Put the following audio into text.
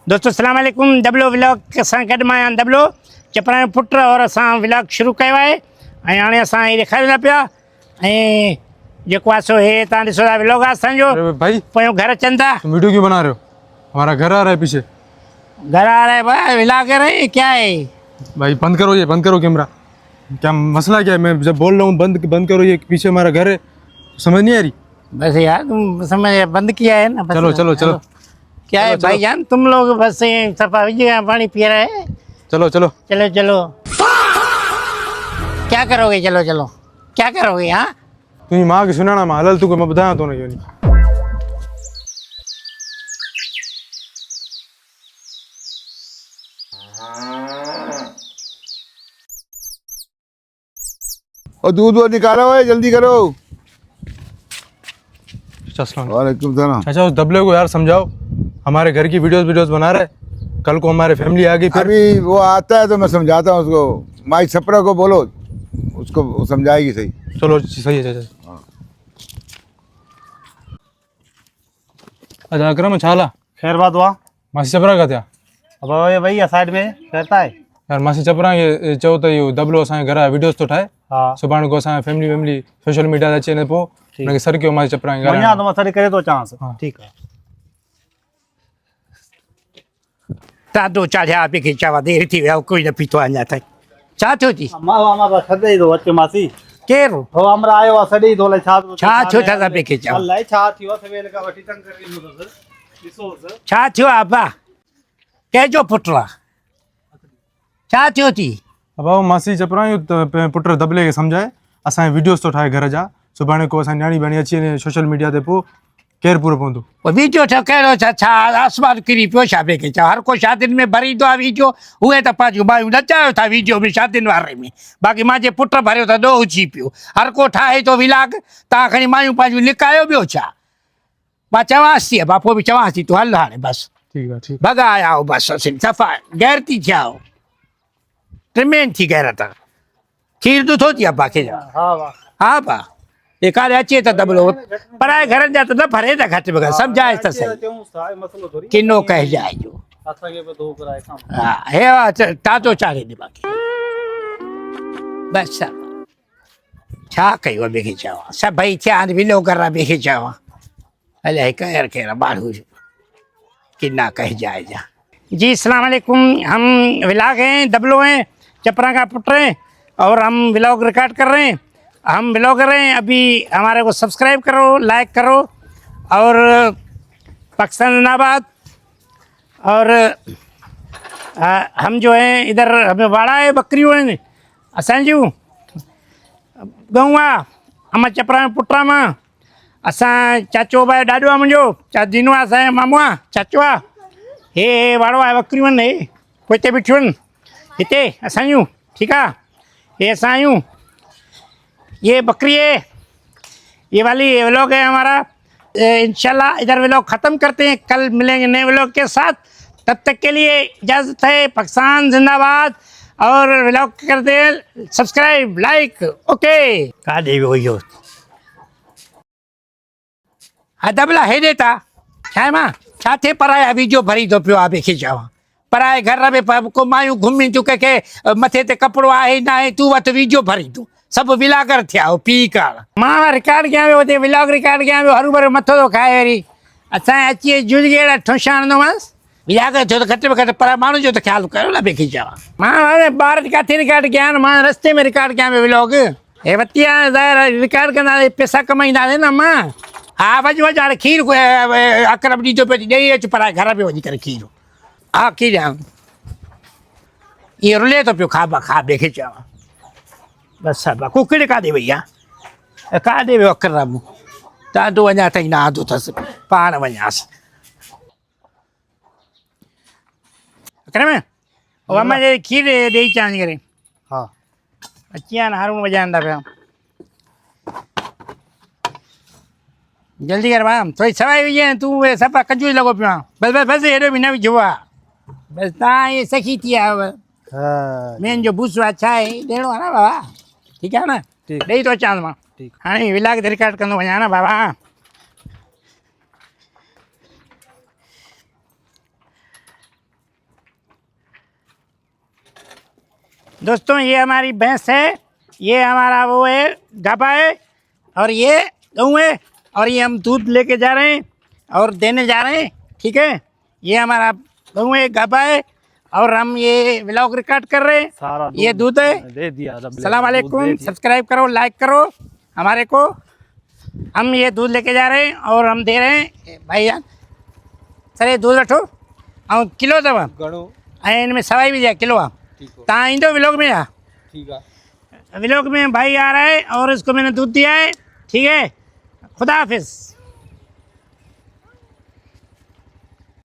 दोस्तों सलाम वालेकुम। डबलो व्लॉग सां गॾु मां आहियां डबलो चपरा जो पुटु और असां व्लॉग शुरू कयो आहे ऐं हाणे असां हीअ ॾेखारियूं था पिया ऐं जेको आहे सो हे तव्हां ॾिसो था व्लॉग आहे असांजो। अरे भाई पोयों घर अचनि था। तुम वीडियो क्यों बना रहे हो? हमारा घर आ रहा है पीछे। घर आ रहा है भाई, व्लॉग कर रहे हैं क्या है? भाई बंद करो, ये बंद करो कैमरा। क्या मसला क्या है? मैं जब बोल रहा हूँ बंद बंद करो, ये पीछे हमारा घर है, समझ नहीं आ रही? बस यार तुम समझ बंद किया है ना बस। चलो चलो चलो क्या है चलो, भाईजान, तुम लोग बस सफा विजय पानी पी रहे हैं। चलो चलो। चलो चलो क्या करोगे? चलो चलो क्या करोगे? हाँ तुझी माँ की सुनाना मां हलल तू मैं ॿुधायां थो न इहो। और दूध वो निकालो है, जल्दी करो। वालेकुम वालेकुम सलाम। चाचा उस दबले को यार समझाओ, हमारे घर की वीडियोस बना रहा है, कल को हमारे फैमिली आ गई फिर। अभी वो आता है तो मैं समझाता हूँ उसको। माई छपरा को बोलो, उसको वो समझाएगी सही। चलो सही है चाचा। अच्छा अकरम छाला खैर बात हुआ। मासी चपरा का थिया अब ये भैया साइड में रहता है। यार मासी चपरा ये चओ त इहो दबलो असांजे घर वीडियोस तो ठाहे, हाँ सुभाणे को असांजे फैमिली सोशल मीडिया ते अचे न पोइ हुनखे सर कयो मासी चपरा जे बढ़िया घर। तो मैं सर करे तो चांस। हाँ। ठीक है। ॾाढो चाढ़िया पई खे चवां देरि थी विया कोई न पीतो अञा ताईं। छा थियो जी? मां हमारा छदे दो अचे मासी। केरु? हो हमरा आयो आ सडी दोले छा छो था पई खे चवां? अल्लाह छा थियो सवेल का वठी तंग कर ॾिनो अथसि। ॾिसोसि छा थियो आहे अब्बा? कंहिंजो पुटु आहे? छा थियो थी? अब आओ मासी चपरा इहो पुट दबले खे सम्झाए, असांजे वीडियोस तो ठाहे घर जा, सुभाणे को असांजी न्याणी बाणी अची वञे सोशल मीडिया ते पोइ केरु पूरो पवंदो? वीडियो ठह कहिड़ो छा छा आसमान किरी पियो छा पई खे चवां? हर को शादियुनि में भरींदो आहे वीडियो, उहे त पंहिंजूं मायूं नचायो था वीडियो में शादियुनि वारे में। बाक़ी मुंहिंजे पुटु भरियो त ॾोह अची पियो। हर को ठाहे थो विलाग, तव्हां खणी मायूं पंहिंजूं लिकायो ॿियो छा? मां चवांसि थी अब्बा, पोइ बि चवांसि थी तूं हल हाणे बसि ठीक है ठीक। भॻा आया हो बसि असीं सफ़ा गैरती थिया हो, ट्रिमेन थी गैरत। खीर ॾुथो थी अब्बा खे? हां वाह हा भा ये काले अचे त दबलो पराए घरनि जा त न भरे त घटि में घटि सम्झाए त सही चऊं सा मसलो थोड़ी किनो कहिजाए जो। असांखे बि दो कराए काम। हा हे तातो चाढ़े ॾे बाक़ी बसि छा कयूं ॿिए खे चवां? सभई थिया आहिनि विलो कर ॿिए खे चवां अलाए केरु केरु माण्हू किना कहिजाए जा। जी अस्सलाम वालेकुम। हम व्लॉग हैं, दबलो हैं, चपरा का पुत्र हैं और हम व्लॉग रिकॉर्ड कर रहे हैं। हम ब्लॉगर हैं। अभी हमारे को सब्सक्राइब करो, लाइक करो और पाकिस्तान जिंदाबाद। और हम जो हैं इधर हमें वाड़ा है, बकरियों हैं असांजियूं गऊं आहे अमा चपरा में पुटरा मां। असां चाचो भाई ॾाॾो आहे मुंहिंजो, दीनो आहे असांजो मामू आहे, चाचो आहे। हे वाड़ो आहे बकरियूं आहिनि, हे पोइ हिते बीठियूं आहिनि, हिते असांजियूं। ठीकु आहे, हे असां आहियूं, ये बकरी है, ये वाली व्लॉग है हमारा। इंशाल्लाह इधर व्लॉग ख़त्म करते हैं, कल मिलेंगे नए व्लॉग के साथ। तब तक के लिए इजाज़त है। पाकिस्तान जिंदाबाद। और व्लॉग करते हैं सब्सक्राइब लाइक। ओके काॾे वियो इहो? हा दबला हेॾे था छा आहे? मां छा थिए पराया वीडियो भरी थो पियो आहे ॿिए खे चवां? पराए घर में को मायूं घुमी थियूं, कंहिंखे मथे ते कपिड़ो आहे न आहे, तूं वटि वीडियो भरी तूं। सभु विलागर थिया हो पी कर। मां रिकॉर्ड कयां वियो हुते, व्लॉग रिकॉर्ड कयां वियो, हरू भरू मथो थो खाए वरी। असां अची जुड़गेड़ा ठोशा हणंदोमांसि, विलागर थियो त घटि में घटि पर माण्हू जो त ख़्यालु कयो न ॿिए खे चवां। मां हाणे ॿाहिरि किथे रिकॉर्ड कयां न, मां रस्ते में रिकॉर्ड कयां पियो व्लॉग। हे वती हाणे ज़ाहिर रिकॉर्ड कंदासीं, पैसा कमाईंदासीं न। मां हा वञ वञ हाणे खीर अकरम ॾींदो पियो, ॾेई अचु पराए घर में वञी करे खीर। हा खीर ॾियां, ईअं रुले थो पियो, खा खा ॿिए खे चवां बसि। अब्बा कुकड़ी काॾे वई आहे? काॾे वियो अकरम? ॾाढो अञा ताईं न आंदो अथसि, पाण वञासि। अकरम ओ अम्मा जे खीर ॾेई अचां वञी करे। हां अची विया न, हारून वॼाइनि था पिया। जल्दी कर भाउ, थोरी सवाई विझे, तूं उहे सफ़ा कंजूस लॻो पियो आहे। बसि बसि बसि हेॾो बि न विझो आहे बसि। तव्हां इहे सखी थी आहियो, हां मेन जो भूसो आहे छा आहे ॾियणो आहे न बाबा। ठीकु आहे न, ठीकु। ॾेई थो अचांसि मां ठीकु। हाणे व्लॉग ते रिकॉर्ड कंदो वञा न बाबा। दोस्तों ये हमारी भैंस है, ये हमारा वो है गाभा है, और ये गऊ है, और ये हम दूध लेके जा रहे हैं और देने जा रहे हैं। ठीक है, ये हमारा गऊ है, गाभा है, और हम ये व्लॉग रिकॉर्ड कर रहे हैं। सारा ये दूध है। दे दिया दबले सलाम दूध दे अलैकुम, दिया। सब्सक्राइब करो, लाइक करो हमारे को। हम ये दूध लेके जा रहे हैं और हम दे रहे हैं भाईजान। सर ये दूध वठो ऐं किलो अथव घणो ऐं हिन में सवाई विझाए किलो आहे। ठीक तव्हां ईंदो व्लॉग में या ठीक है। व्लॉग में भाई आ रहा है और इसको मैंने दूध दिया है। ठीक है, खुदा हाफिज़।